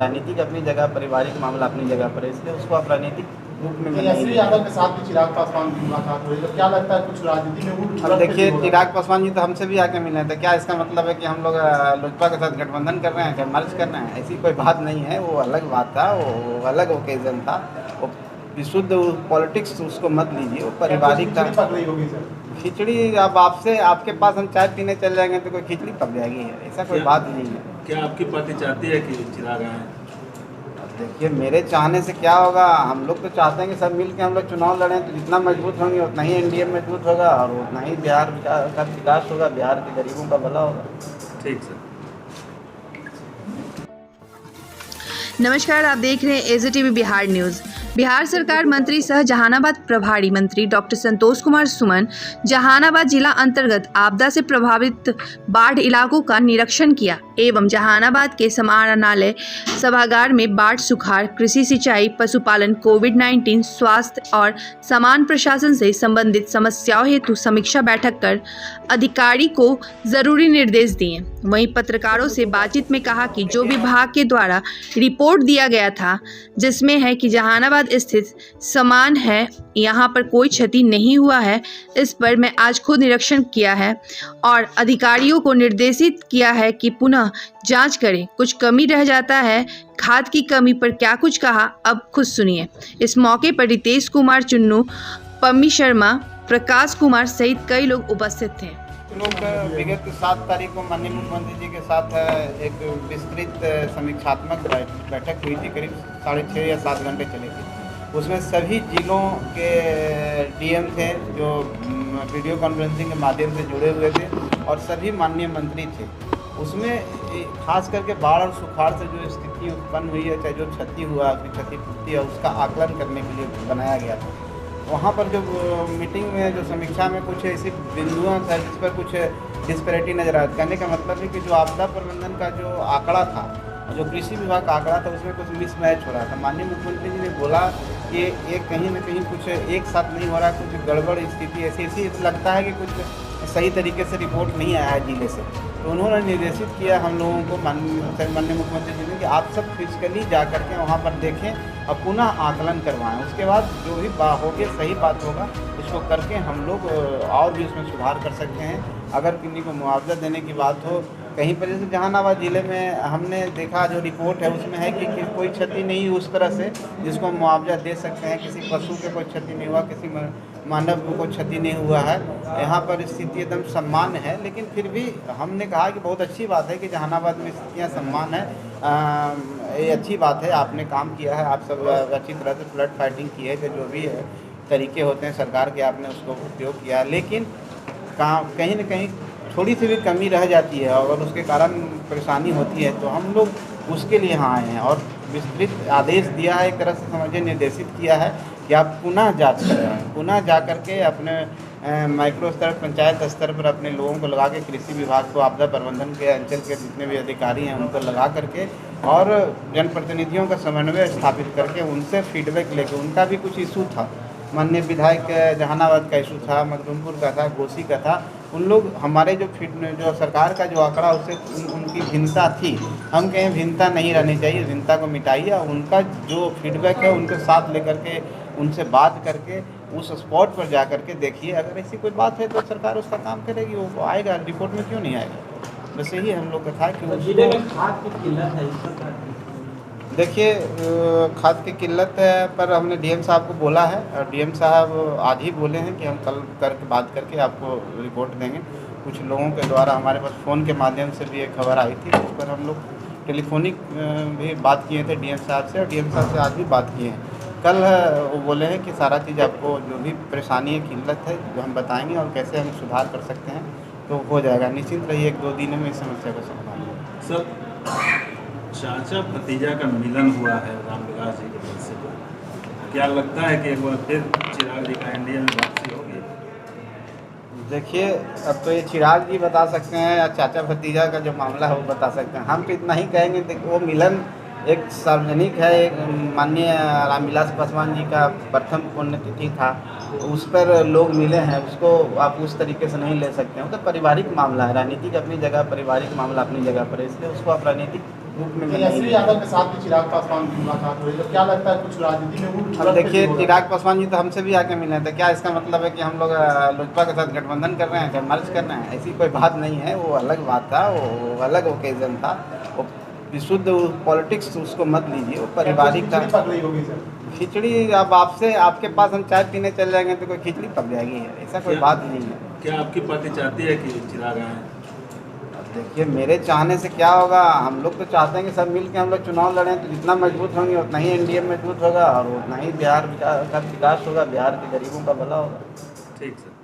राजनीतिक अपनी जगह, पारिवारिक मामला अपनी जगह पर है, इसलिए उसको आप राजनीतिक रूप में तेजस्वी यादव के साथ भी चिराग पासवान की मुलाकात हुई, तो क्या लगता है कुछ राजनीति में अब देखिए, चिराग पासवान जी तो हमसे भी आके मिले हैं, तो क्या इसका मतलब है कि हम लोग लोजपा के साथ गठबंधन कर रहे हैं, क्या मर्ज कर रहे हैं? ऐसी कोई बात नहीं है। वो अलग बात था, वो अलग ओकेजन था। वो विशुद्ध पॉलिटिक्स उसको मत लीजिए, वो पारिवारिक था। पक रही होगी सर? खिचड़ी अब आपसे, आपके पास हम चाय पीने चल जाएंगे तो कोई खिचड़ी पक जाएगी? ऐसा कोई बात नहीं है। क्या आपकी पार्टी चाहती है कि चिराग आए? देखिए, मेरे चाहने से क्या होगा? हम लोग तो चाहते हैं कि सब मिल के हम लोग चुनाव लड़ें, तो जितना मजबूत होंगे उतना ही एनडीए मजबूत होगा और उतना ही बिहार का विकास होगा, बिहार के गरीबों का भला होगा। ठीक सर। नमस्कार, आप देख रहे हैं एज़टीवी बिहार न्यूज़। बिहार सरकार मंत्री सह जहानाबाद प्रभारी मंत्री डॉक्टर संतोष कुमार सुमन जहानाबाद जिला अंतर्गत आपदा से प्रभावित बाढ़ इलाकों का निरीक्षण किया एवं जहानाबाद के समाहरणालय सभागार में बाढ़, सुखाड़, कृषि, सिंचाई, पशुपालन, कोविड-19, स्वास्थ्य और समान प्रशासन से संबंधित समस्याओं हेतु समीक्षा बैठक कर अधिकारी को जरूरी निर्देश दिए। वहीं पत्रकारों से बातचीत में कहा कि जो विभाग के द्वारा रिपोर्ट दिया गया था, जिसमें है कि जहानाबाद स्थित समान है, यहाँ पर कोई क्षति नहीं हुआ है, इस पर मैं आज खुद निरीक्षण किया है और अधिकारियों को निर्देशित किया है कि पुनः जांच करें। कुछ कमी रह जाता है, खाद की कमी पर क्या कुछ कहा, अब खुद सुनिए। इस मौके पर रितेश कुमार चुन्नू, पम्मी शर्मा, प्रकाश कुमार सहित कई लोग उपस्थित थे। लोग विगत 7 तारीख को माननीय मुख्यमंत्री जी के साथ एक विस्तृत समीक्षात्मक बैठक हुई थी, करीब 6.5 या 7 घंटे चली थी। उसमें सभी जिलों के डीएम थे जो वीडियो कॉन्फ्रेंसिंग के माध्यम से जुड़े हुए थे और सभी माननीय मंत्री थे। उसमें खास करके बाढ़ और सुखाड़ से जो स्थिति उत्पन्न हुई है, चाहे जो क्षति हुआ, उसकी क्षतिपूर्ति है, उसका आकलन करने के लिए बनाया गया था। वहाँ पर जो मीटिंग में, जो समीक्षा में कुछ ऐसी बिंदुओं था जिस पर कुछ डिस्पैरिटी नज़र आया। कहने का मतलब है कि जो आपदा प्रबंधन का जो आंकड़ा था, जो कृषि विभाग का आंकड़ा था, उसमें कुछ मिसमैच हो रहा था। माननीय मुख्यमंत्री जी ने बोला कि ये कहीं ना कहीं कुछ एक साथ नहीं हो रहा, कुछ गड़बड़ स्थिति ऐसी लगता है कि कुछ सही तरीके से रिपोर्ट नहीं आया है जिले से। तो उन्होंने निर्देशित किया हम लोगों को, माननीय मुख्यमंत्री जी ने, कि आप सब फिजिकली जा करके वहाँ पर देखें और पुनः आकलन करवाएं। उसके बाद जो भी होगी सही बात होगा, उसको करके हम लोग और भी उसमें सुधार कर सकते हैं। अगर किसी को मुआवजा देने की बात हो कहीं पर, जैसे जहानाबाद ज़िले में हमने देखा जो रिपोर्ट है उसमें है कि कोई क्षति नहीं उस तरह से जिसको मुआवजा दे सकते हैं। किसी पशु के कोई क्षति नहीं हुआ, किसी मानव को कोई क्षति नहीं हुआ है। यहाँ पर स्थिति एकदम सम्मान है, लेकिन फिर भी हमने कहा कि बहुत अच्छी बात है कि जहानाबाद में स्थितियाँ सम्मान है। ये अच्छी बात है, आपने काम किया है, आप सब अच्छी तरह से फ्लड फाइटिंग की है, जो भी है तरीके होते हैं सरकार के, आपने उसको उपयोग किया है। लेकिन कहीं न कहीं थोड़ी सी भी कमी रह जाती है और उसके कारण परेशानी होती है, तो हम लोग उसके लिए यहाँ आए हैं और विस्तृत आदेश दिया है, एक तरह से समझिए निर्देशित किया है कि आप पुनः जांच करें, पुनः जा करके अपने माइक्रो स्तर, पंचायत स्तर पर अपने लोगों को लगा के, कृषि विभाग को, आपदा प्रबंधन के अंचल के जितने भी अधिकारी हैं उनको लगा करके और जनप्रतिनिधियों का समन्वय स्थापित करके उनसे फीडबैक लेके, उनका भी कुछ इशू था, माननीय विधायक जहानाबाद का इशू था, मखदूमपुर का था, घोसी का था। उन लोग हमारे जो सरकार का जो आंकड़ा उससे उनकी भिन्नता थी। हम कहें भिन्नता नहीं रहनी चाहिए, भिन्नता को मिटाइए और उनका जो फीडबैक है उनके साथ लेकर के, उनसे बात करके उस स्पॉट पर जा कर के देखिए। अगर ऐसी कोई बात है तो सरकार उसका काम करेगी, वो आएगा, रिपोर्ट में क्यों नहीं आएगा। बस यही हम लोग का था कि जिले में खाद की किल्लत है। देखिए, खाद की किल्लत पर हमने डीएम साहब को बोला है और डीएम साहब आज ही बोले हैं कि हम कल करके बात करके आपको रिपोर्ट देंगे। कुछ लोगों के द्वारा हमारे पास फ़ोन के माध्यम से भी एक खबर आई थी, उस पर हम लोग टेलीफोनिक भी बात किए थे डीएम साहब से, और डीएम साहब से आज भी बात किए हैं। कल वो बोले हैं कि सारा चीज़ आपको जो भी परेशानी है, किल्लत है, जो हम बताएँगे और कैसे हम सुधार कर सकते हैं तो हो जाएगा। निश्चिंत रहिए, 1-2 दिन में इस समस्या का समाधान होगा। सर, चाचा भतीजा का मिलन हुआ है रामविलास जी के तरफ से, क्या लगता है कि एक बार फिर चिराग जी का एनडीए में वापसी होगी? देखिए, अब तो ये चिराग जी बता सकते हैं या चाचा भतीजा का जो मामला है वो बता सकते हैं। हम तो इतना ही कहेंगे, देखिए वो मिलन एक सार्वजनिक है। एक माननीय रामविलास पासवान जी का प्रथम पुण्यतिथि था, तो उस पर लोग मिले हैं, उसको आप उस तरीके से नहीं ले सकते हैं। वो तो पारिवारिक मामला है, राजनीतिक अपनी जगह, पारिवारिक मामला अपनी जगह पर है, इसलिए उसको आप राजनीतिक रूप में तेजस्वी नहीं। यादव के साथ भी चिराग पासवान की मुलाकात हुई, तो क्या लगता है कुछ राजनीति में वो अब देखिए, चिराग पासवान जी तो हमसे भी आके मिले थे, क्या इसका मतलब है कि हम लोग लोजपा के साथ गठबंधन कर रहे हैं, क्या मर्ज कर रहे हैं? ऐसी कोई बात नहीं है, वो अलग बात था, वो अलग ओकेजन था, वो विशुद्ध पॉलिटिक्स उसको मत लीजिए, वो पारिवारिक था। पक रही होगी सर। खिचड़ी अब आपसे आपके पास हम चाय पीने चल जाएंगे तो कोई खिचड़ी पक जाएगी, ऐसा कोई बात नहीं है। क्या आपकी पार्टी चाहती है कि चिराग आए? अब देखिए, मेरे चाहने से क्या होगा, हम लोग तो चाहते हैं कि सब मिल के हम लोग चुनाव लड़ें, तो जितना मजबूत होंगे उतना ही एनडीए मजबूत होगा और उतना ही बिहार का विकास होगा, बिहार के गरीबों का भला होगा। ठीक सर।